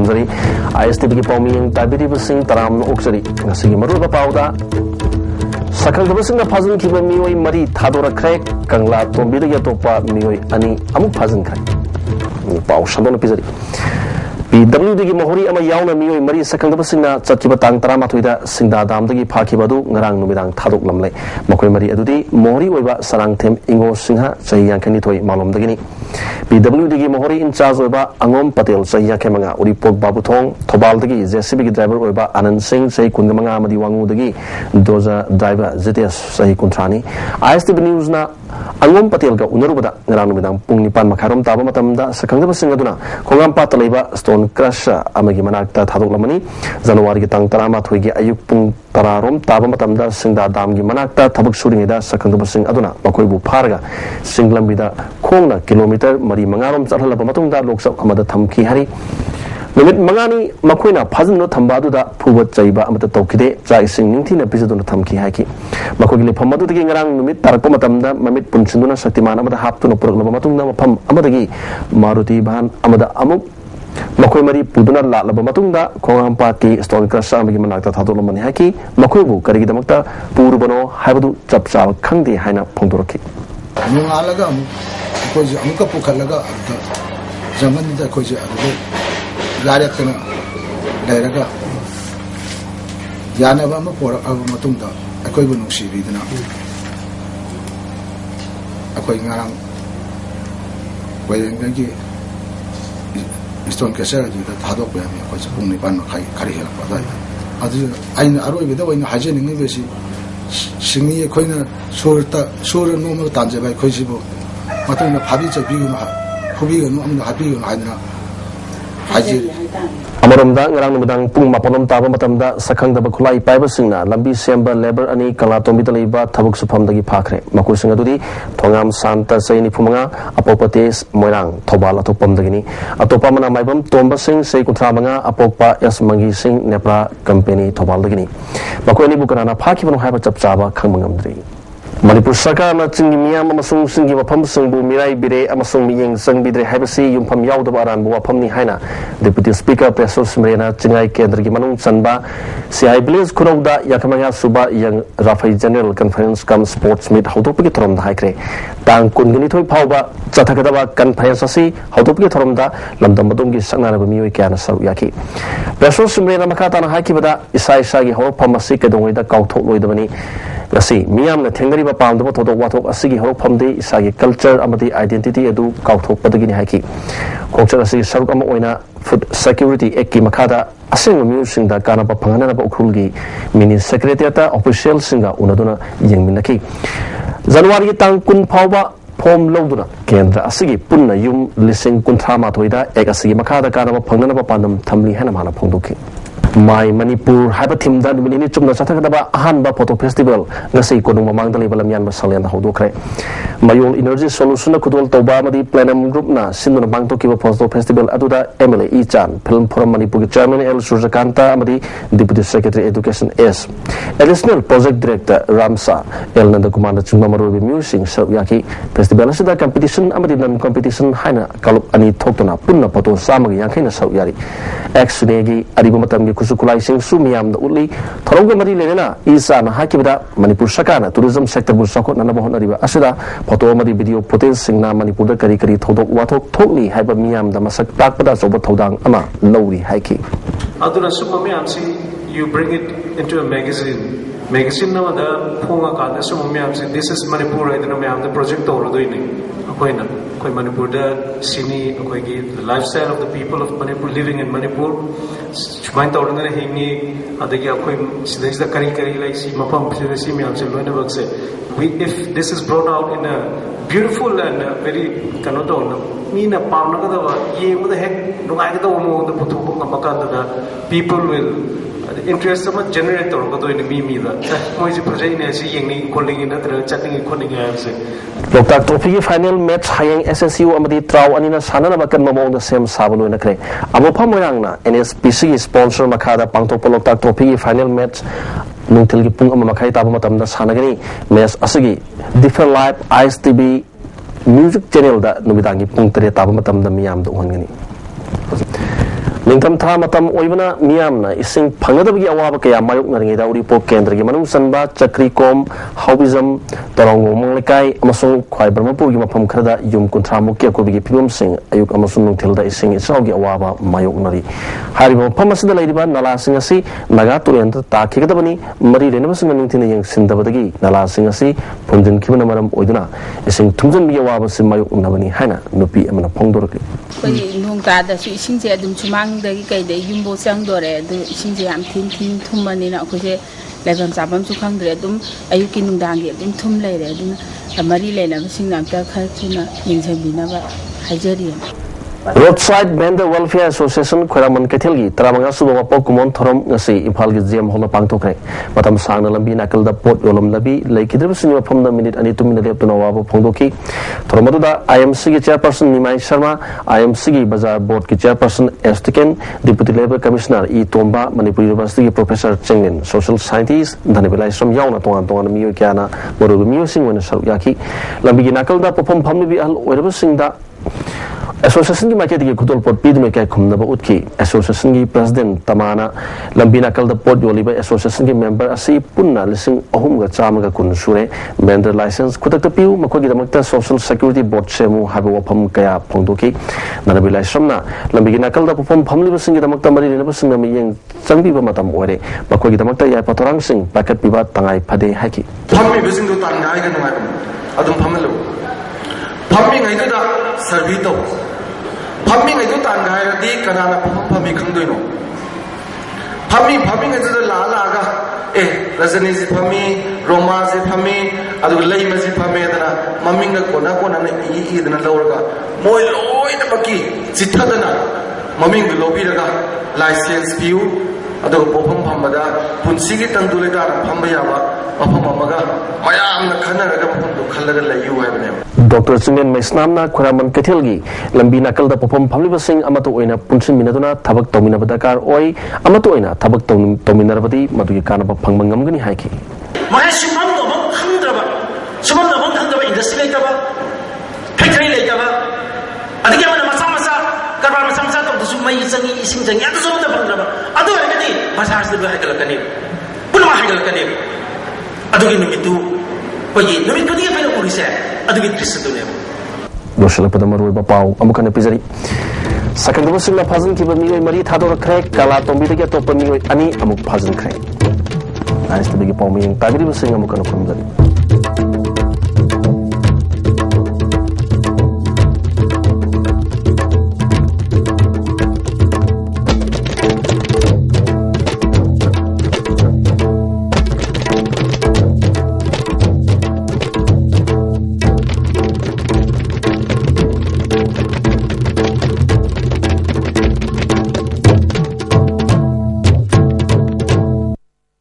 ꯊꯝꯖꯔꯤ ISTV ꯄꯥꯎꯃꯤꯌꯦꯡ ꯇꯥꯕꯤꯔꯤꯕꯁꯤꯡ ꯇꯔꯥꯝꯅ ꯑꯣꯛꯆꯔꯤ ꯉꯁꯤꯒꯤ ꯃꯔꯨꯑꯣꯏꯕ ꯄꯥꯎꯗ ꯁꯛꯈꯪꯗꯕꯁꯤꯡꯅ ꯐꯥꯖꯤꯟꯈꯤꯕ ꯃꯤꯑꯣꯏ 4 ꯊꯥꯗꯣꯔꯛꯈ꯭ꯔꯦ ꯀꯪꯂꯥ ꯇꯣꯝꯕꯤꯗꯒꯤ ꯑꯇꯣꯞꯄ ꯃꯤꯑꯣꯏ 2 ꯑꯃꯨꯛ ꯐꯥꯖꯤꯟꯈ꯭ꯔꯦ ꯄꯥꯎ ꯁꯟꯗꯣꯛꯅ ꯄꯤꯖꯔꯤ PWDꯒꯤ ꯃꯍꯣꯔꯤ ꯑꯃ ꯌꯥꯎꯅ ꯃꯤꯑꯣꯏ 4 ꯁꯛꯈꯪꯗꯕꯁꯤꯡꯅ ꯆꯠꯈꯤꯕ ꯇꯥꯡ 18ꯗ ꯁꯤꯡꯗꯥ ꯗꯥꯝꯗꯒꯤ ꯐꯥꯈꯤꯕ ꯑꯗꯨ ꯉꯔꯥꯡ ꯅꯨꯃꯤꯗꯥꯡ ꯊꯥꯗꯣꯛꯂꯝꯂꯦ ꯃꯈꯣꯏ 4 ꯑꯗꯨꯗꯤ ꯃꯣꯍꯣꯔꯤ ꯑꯣꯏꯕ ꯁꯔꯥꯡꯊꯦꯝ ꯏꯉꯣ ꯁꯤꯡꯍ ꯆꯍꯤ 52 ꯃꯥꯂꯣꯝꯗꯒꯤꯅꯤ PWDꯒꯤ ꯃꯍꯣꯔꯤ ꯏꯟꯆꯥꯔꯖ ꯑꯣꯏꯕ ꯑꯉꯣꯝ ꯄꯇꯦꯜ ꯆꯍꯤ 55 उरीपोक बाबूथोंग थौबालदगी JCBꯒꯤ ड्राइवर ओइबा आनंद सिंह चही 25 अमदी वांगुदगी दोजा ड्राइवर जितेश चही 30 ISTV न्यूज़ना Angom पटेलगा उनरुबदा ngara numidang pung 9 makharom taba matamda sakangdabasing aduna khongampata leiba stone crush amagi manakta thadoklamani January gi tang 13 gi ayuk pung 10 rom taba matamda singda dam gi manakta thabak suringida sakangdabasing aduna makoibu pharga singlambida khongna kilometer 4-5 rom chalhalaba matungda loksab amada thamki hari Numit mangani makoina phajinno thambadуда phuba chaiba amata tawkide chai sing ningthina pizaduna thamki haiki makogile phamadudagi ngarang numit tarakpa matamda mamit punchinduna shaktiman amada haptuna puraklaba matungda mafam amadagi Maruti van amada amuk makoi mari puduna lalaba matungda khongampati stone crush amagi manakta thadolomani haiki makoibu karigidamakta purubano haibadu chapchal khangde haina phongdoraki nungalaga koji amka pukhalaga jamanida koji adu Larekna Lerega Yanava Mapora Matunda, a Koibu Shibidina a Koingarang Wayangi Stone Casera that had up was only one Karihela. I know with the way hygiene in English, Singing a coiner, sure normal Tanja by Koisibo, Matuna Pavica Bigum, Hubigum, Happy Hydra. Amaramda ngarang numidang pung mapanom taba matamda sakangdaba khulai paibasingna lambi semba labor ani kala tombida leiba thabuk suphamdagi phakre makuising adudi thongam santa saini phumanga apopates moirang thobal athopamdagini atopa mana maibam tomba sing sei kuthramanga apokpa yasmangi sing nepra company thobaldagini makoini bukanana phakibanu haiba chapchaba khangmangamdri Manipur Sarkar na chingi miyam amasung singi wafam singbu mirai bire amasung miyeng sangbidre haibasi yumpham yaudaba aranbu wafamni haina Deputy Speaker Professor Simrena Chingai Kendragi manung chanba CI Blaze Khurauda yakamaya suba yang Rafai General Conference kam Sports Meet haudopagi thoramda haikre tang kungini thoi phauba chathagadaba conference asi haudopagi thoramda lamdam madumgi sangnaraba miyoi kyana saru yaki Professor Simrena makatana haikibada isai sagi horpham asi kedongoida kauthok loidabani Gasi miyam na thengari ba pamdaba thodok wathok asigi horok phamde isagi culture amadi identity adu kauthok padagini haiki khongchar asigi saruk ama oina Food Security Act ki makhada aseng mu singda kana ba phangana ba ukhulgi mini secretariat official singa unaduna yengminaki January tang kun phawba form loduna kendra asigi punna yum lising kunthra ma thoida ek asigi makhada kana ba phangana ba pandam thamli hena mana phongdoki Mai Manipur haiba thimda numini chumna chathakadaba ahanba photo festival ngasi konung mamang dali balamyan ba salian hodokre Mayol Energy Solution kudol toba amadi Planum Group na sinduna bangtoki ba photo festival aduda MLA Ichan Film Forum Manipur Chairman L Surjakanta amadi Deputy Secretary Education S Additional Project Director Ramsa L Nandakumar chungma marobi music yaki festival asida competition amadi non competition haina kalup ani thoktuna punna photo samagi yankhaina sawyari X-negi ariba matamgi kusukulai sing sumiyam da uli thoronga mari lenena isa na hakibada Manipur Sarkar tourism sector bu sakot na bahon ariba asida photo mari video footage singna Manipur da kari kari thodok wathok thokli haiba miyam da masak takpada soba thodang ama lowri haiki aduna sumamiyam si you bring it into a magazine na da phonga ka da sumamiyam si this is Manipur idana miyam da project tawrodoini akoina koi Manipur da sini koi gi the lifestyle of the people of Manipur living in Manipur chumain tawrna hingi adagi akoi sidai kari like si mapam si miyam se loina bakse if this is brought out in a beautiful and very kanoto mina pamna kada ye the heck nungai kada mo the puthu ngamaka da people will interest sama generator ko to in mi da moi si project ne si yengni calling in atra chatting calling se Loktak Trophy final match hayang SSU amadi traw anina sanana bakan mamong da sem sabalo na kre amo phamorang na NSPC sponsor makhada pangtok Loktak Trophy final match nungtil gi pung ama makhai taba matamda sanagani match asigi different live ISTV music channel da nubidangi pung 3 taba matamda miyam da hongani Ningtam tha matam oibana miyamna ising phangadabagi awaba kaya mayoknaringida Uripok Kendragi manung sanba Chakrikom Haubizam Torong Monglekai amasung Khwai Brahmapurgi mafam kharada yum kuntramukki akobigi phibam sing ayuk amasung nungthilda ising ichawgi awaba mayoknari hariba mafam asida leiriba nala sing asi naga turenda takhigadabani mari renabasing nungthina yengsindabadagi nala sing asi phumjin khibana maram oiduna ising thumjanbi awaba sim mayoknabani haina nupi amana phongdorki nung ta da su ising je dum chumang da gi kai de yumbo chang dore du ising je am thin thin thumani na ko je leibam sabam su khang dre dum ayuki nung dang ge dum thum lai re dum amari le na sing nam ta kha chuna yingse bina ba hajari Roadside Vendor Welfare Association Khwairamon Kaithilgi Taramanga Suba Mapok Kumon Thorom ngasi Imphalgi GM Hola Pangtokre matam sangna lambi nakalda pot yolom labi laikidrib sini mafamda minute ani 2 minute leptuna wabo phongdoki thoromaduda IMC gi chairperson Nimai Sharma IMC gi Bazar Board gi chairperson Estiken Deputy Labor Commissioner E Tomba Manipur University gi Professor Chengin Social Scientist Dhanibilai Shram yauna tongan miyo kyana morubi miyo sing wana saruk yaki lambi gi nakalda perform phamni bi al oiraba singda Association ki market ki khutol pot pid me kai khumna ba utki association ki president tamana lambina kal da pot yoliba association ki member asi punna lising ahum ga chama ga kun sure vendor license khutak ta piu makoi gi damakta social security board chemu habu wapam kaya phongdoki narabi lai shamna lambi gi nakal da perform phamli basing gi damakta mari rena basing mi yeng changbi ba matam ore makoi gi damakta ya patorang sing packet piba tangai phade haki phammi basing do tan ngai ga ngai adum phamalo phammi ngai da survey to phammi ngai do tan ngai ra di kanana phammi khangdoino phammi ngai da la ga rajani ji phammi roma ji phammi adu lai ma ji phammi dana maming ga kona na i dana lawra moi loi da baki chithadana maming ga lobi daga license view adu pofam phamada punsi gi tangdule da phamba yaba afam amaga mayam na khana raga phundu khallaga layu haibane Dr. Chingen Maisnamna Khwairamon Kaithilgi lambi nakal da perform phamli basing amato oina punsin minaduna thabak tomina badakar oi amato oina thabak tomina rabadi madugi kana ba phangma ngamgani haiki mai sumam no bang khandaba industry lai taba factory lai taba adigi amana masa karbar masa to su mai sangi ising jangi adu so da phangaba adu agadi basar se ba hagalakani punma hagalakani adugi numitu koyi numit kodi fa no polise adugi tristu ne Yoshla Padamaru Bapau Amukana Pizari Second of Silla Pazan Kiba Mio Marie Tador Craig Kala Tombi get up Ani Amuk Pazan Craig. Nice to be a palmy and Tagri was saying Amukana from the